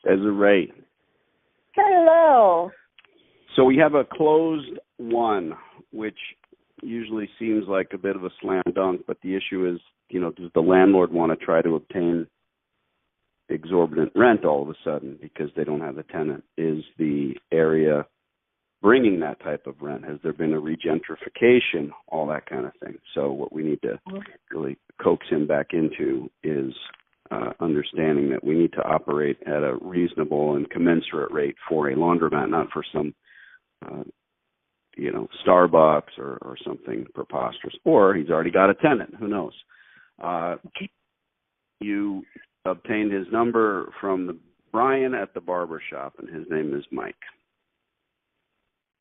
Desiree. Hello. So we have a closed one, which usually seems like a bit of a slam dunk, but the issue is, does the landlord want to try to obtain exorbitant rent all of a sudden because they don't have a tenant? Is the area bringing that type of rent? Has there been a regentrification? All that kind of thing. So what we need to really coax him back into is understanding that we need to operate at a reasonable and commensurate rate for a laundromat, not for some, Starbucks or something preposterous. Or he's already got a tenant. Who knows? You obtained his number from Brian at the barber shop, and his name is Mike.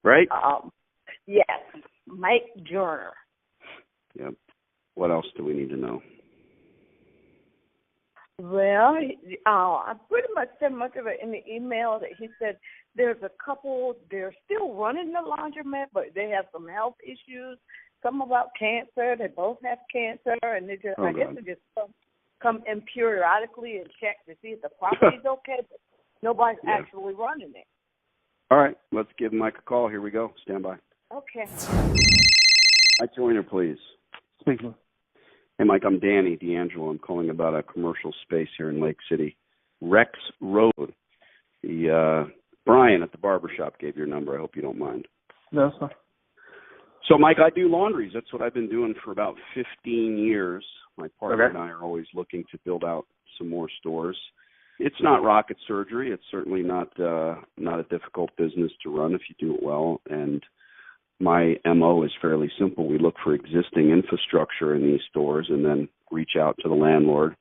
Right? Yes, Mike Joyner. Yep. What else do we need to know? Well, I pretty much said much of it in the email that he said there's a couple, they're still running the laundromat, but they have some health issues, some about cancer. They both have cancer, and they just, I guess they just come in periodically and check to see if the property's okay, but nobody's actually running it. All right, let's give Mike a call. Here we go. Stand by. Okay. Mike Joyner, please. Speaking. Hey, Mike, I'm Danny D'Angelo. I'm calling about a commercial space here in Lake City. Rex Road. The Brian at the barbershop gave your number. I hope you don't mind. No, it's fine. So, Mike, I do laundries. That's what I've been doing for about 15 years. My partner and I are always looking to build out some more stores. It's not rocket surgery. It's certainly not a difficult business to run if you do it well. And my MO is fairly simple. We look for existing infrastructure in these stores and then reach out to the landlord,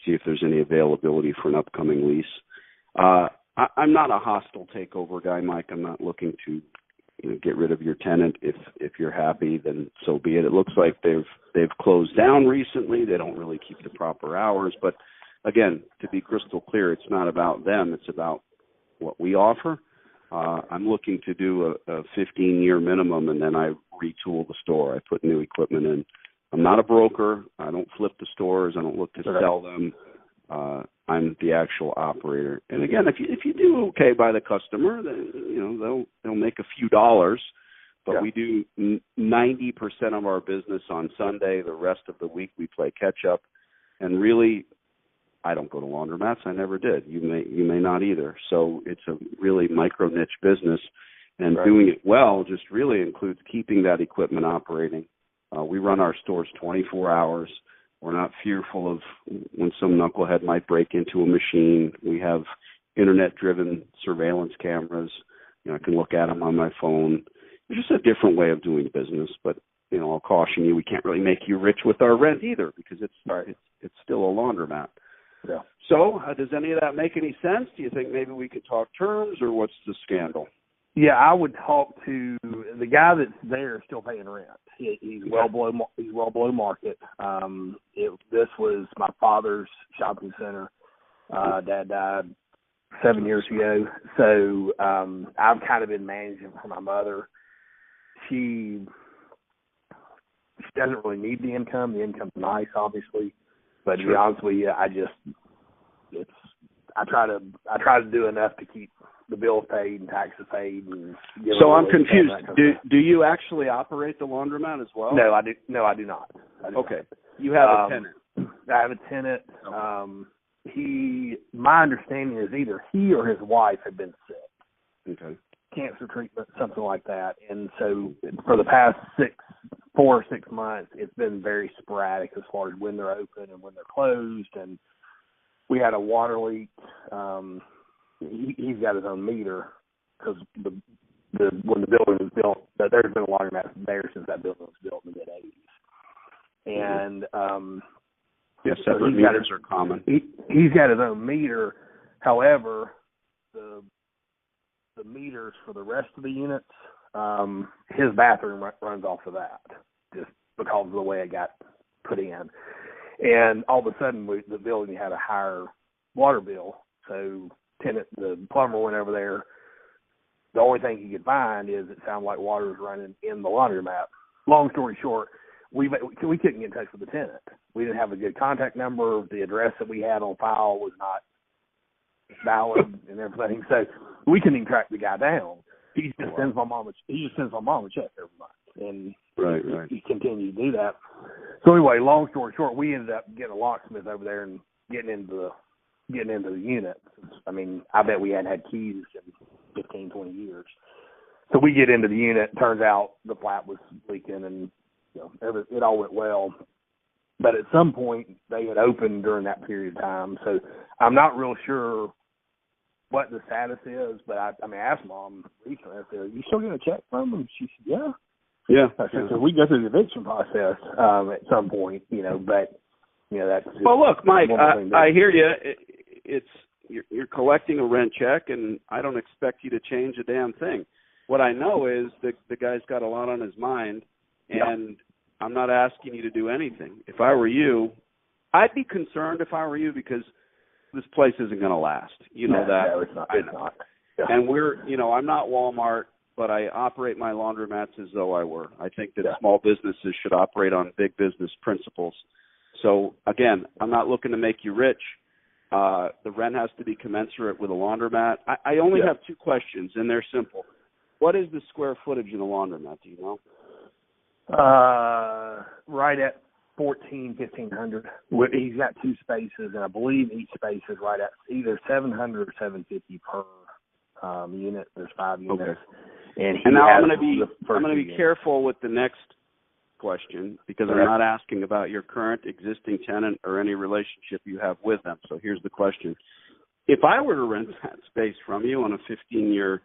see if there's any availability for an upcoming lease. I'm not a hostile takeover guy, Mike. I'm not looking to get rid of your tenant. If you're happy, then so be it. It looks like they've closed down recently. They don't really keep the proper hours. But again, to be crystal clear, it's not about them. It's about what we offer. I'm looking to do a 15-year minimum, and then I retool the store. I put new equipment in. I'm not a broker. I don't flip the stores. I don't look to sell them. I'm the actual operator. And again, if you do okay by the customer, then they'll make a few dollars. But we do 90% of our business on Sunday. The rest of the week we play catch up. And really, I don't go to laundromats. I never did. You may not either. So it's a really micro niche business, and doing it well just really includes keeping that equipment operating. We run our stores 24 hours. We're not fearful of when some knucklehead might break into a machine. We have internet-driven surveillance cameras. I can look at them on my phone. It's just a different way of doing business. But I'll caution you, we can't really make you rich with our rent either because it's still a laundromat. Yeah. So, does any of that make any sense? Do you think maybe we could talk terms, or what's the scandal? Yeah, I would talk to the guy that's there still paying rent. He's well below market. This was my father's shopping center. Dad died 7 years ago, so I've kind of been managing for my mother. She doesn't really need the income. The income's nice, obviously. But to be honest with you, I try to do enough to keep the bills paid and taxes paid. And so I'm confused. Do you actually operate the laundromat as well? No, I do. No, I do not. Okay. You have a tenant. I have a tenant. Okay. My understanding is either he or his wife have been sick. Okay. Cancer treatment, something like that. And so for the past 4 or 6 months, it's been very sporadic as far as when they're open and when they're closed. And we had a water leak. He's got his own meter because when the building was built, there's been a laundromat there since that building was built in the mid-'80s. And separate meters are common. He's got his own meter. However, the meters for the rest of the units, his bathroom runs off of that just because of the way it got put in. And all of a sudden, the building had a higher water bill. So the plumber went over there. The only thing he could find is it sounded like water was running in the laundromat. Long story short, we couldn't get in touch with the tenant. We didn't have a good contact number. The address that we had on file was not valid and everything. So we couldn't even track the guy down. He just sends my mom a check every month, and right. He continued to do that. So anyway, long story short, we ended up getting a locksmith over there and getting into the unit. I mean, I bet we hadn't had keys in 15, 20 years. So we get into the unit. Turns out the flat was leaking, and it all went well. But at some point, they had opened during that period of time. So I'm not real sure what the status is. But I asked Mom recently. I said, "Are you still getting a check from them?" She said, "Yeah." Yeah. I said, "So we go through the eviction process at some point, but that's." Well, look, Mike, I hear you. You're collecting a rent check, and I don't expect you to change a damn thing. What I know is the guy's got a lot on his mind, and I'm not asking you to do anything. If I were you, I'd be concerned if I were you, because this place isn't going to last. You know that. No, it's not. It's not. Yeah. And I'm not Walmart, but I operate my laundromats as though I were. I think that small businesses should operate on big business principles. So, again, I'm not looking to make you rich. The rent has to be commensurate with a laundromat. I only have two questions, and they're simple. What is the square footage in a laundromat? Do you know? Right at 1,500. He's got two spaces, and I believe each space is right at either 700 or 750 per unit. There's 5 units. Okay. And now I'm going to be careful with the next question, because I'm not asking about your current existing tenant or any relationship you have with them. So here's the question. If I were to rent that space from you on a 15-year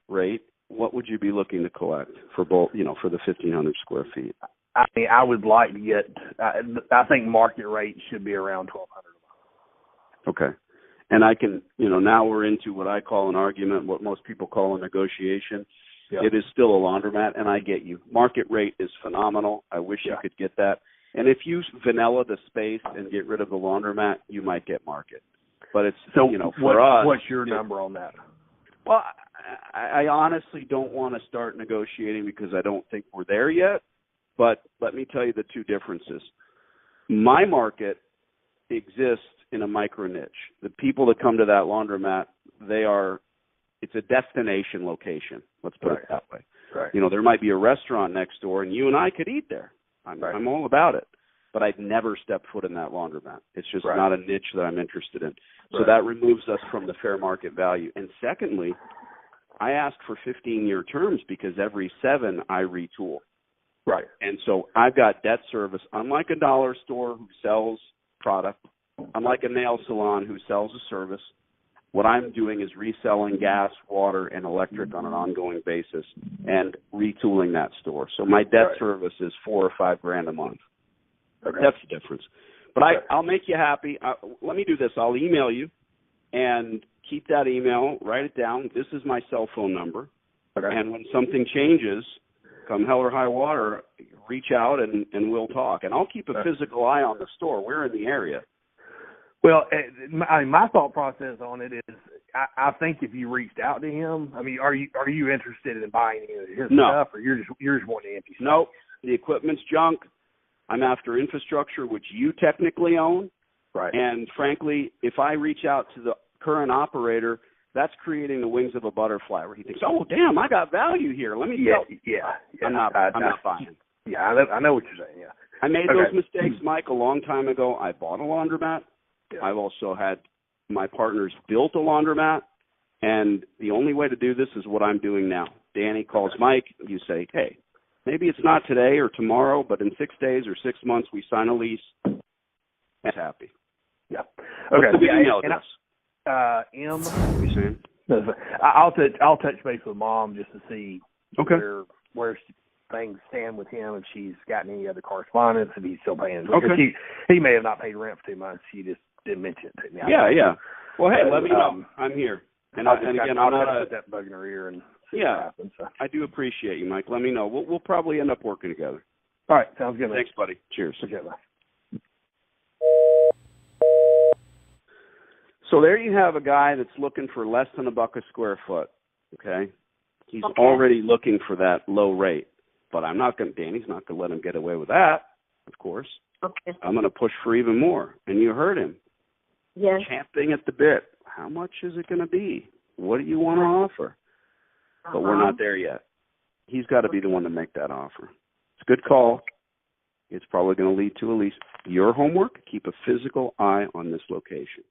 rate, what would you be looking to collect for both, for the 1,500 square feet? I mean, I would like to get, I think market rate should be around $1,200 a month. Okay. And I can, now we're into what I call an argument, what most people call a negotiation. Yep. It is still a laundromat, and I get you. Market rate is phenomenal. I wish you could get that. And if you vanilla the space and get rid of the laundromat, you might get market. But it's, for us. What's your number on that? Well, I honestly don't want to start negotiating because I don't think we're there yet. But let me tell you the two differences. My market exists in a micro niche. The people that come to that laundromat, it's a destination location. Let's put it that way. Right. There might be a restaurant next door, and you and I could eat there. I'm all about it. But I'd never step foot in that laundromat. It's just not a niche that I'm interested in. So that removes us from the fair market value. And secondly, I ask for 15-year terms because every 7 I retool. Right. And so I've got debt service. Unlike a dollar store who sells product, unlike a nail salon who sells a service, what I'm doing is reselling gas, water, and electric on an ongoing basis and retooling that store. So my debt service is $4 or $5 grand a month. Okay. That's the difference. But I'll make you happy. Let me do this. I'll email you and keep that email. Write it down. This is my cell phone number. Okay. And when something changes, come hell or high water, reach out and we'll talk. And I'll keep a physical eye on the store. We're in the area. Well, my thought process on it is, I think if you reached out to him, I mean, are you interested in buying any of his stuff, or you're just wanting empty stuff? Nope. The equipment's junk. I'm after infrastructure, which you technically own. Right. And frankly, if I reach out to the current operator, that's creating the wings of a butterfly, where he thinks, "Oh, damn, I got value here. Let me go." Yeah. I'm not buying. Yeah, I know what you're saying. Yeah. I made those mistakes, Mike, a long time ago. I bought a laundromat. Yeah. I've also had my partners built a laundromat, and the only way to do this is what I'm doing now. Danny calls Mike. You say, "Hey, maybe it's not today or tomorrow, but in 6 days or 6 months, we sign a lease." That's happy. Yeah. Okay. What's the email address? I'll touch base with Mom just to see where things stand with him, if she's gotten any other correspondence, if he's still paying his rent. Okay. He may have not paid rent for 2 months. She just didn't mention it to me. Yeah. Well, hey, let me know. I'm here. And again, I'm not put that bug in her ear and see what happens. So. I do appreciate you, Mike. Let me know. We'll probably end up working together. All right. Sounds good, man. Thanks, buddy. Cheers. Okay, bye. So there you have a guy that's looking for less than $1 a square foot. Okay. He's already looking for that low rate, but Danny's not going to let him get away with that, of course. Okay. I'm going to push for even more. And you heard him. Yes. Champing at the bit. how much is it going to be? What do you want to offer? But we're not there yet. He's got to be the one to make that offer. It's a good call. It's probably going to lead to a lease. Your homework, keep a physical eye on this location.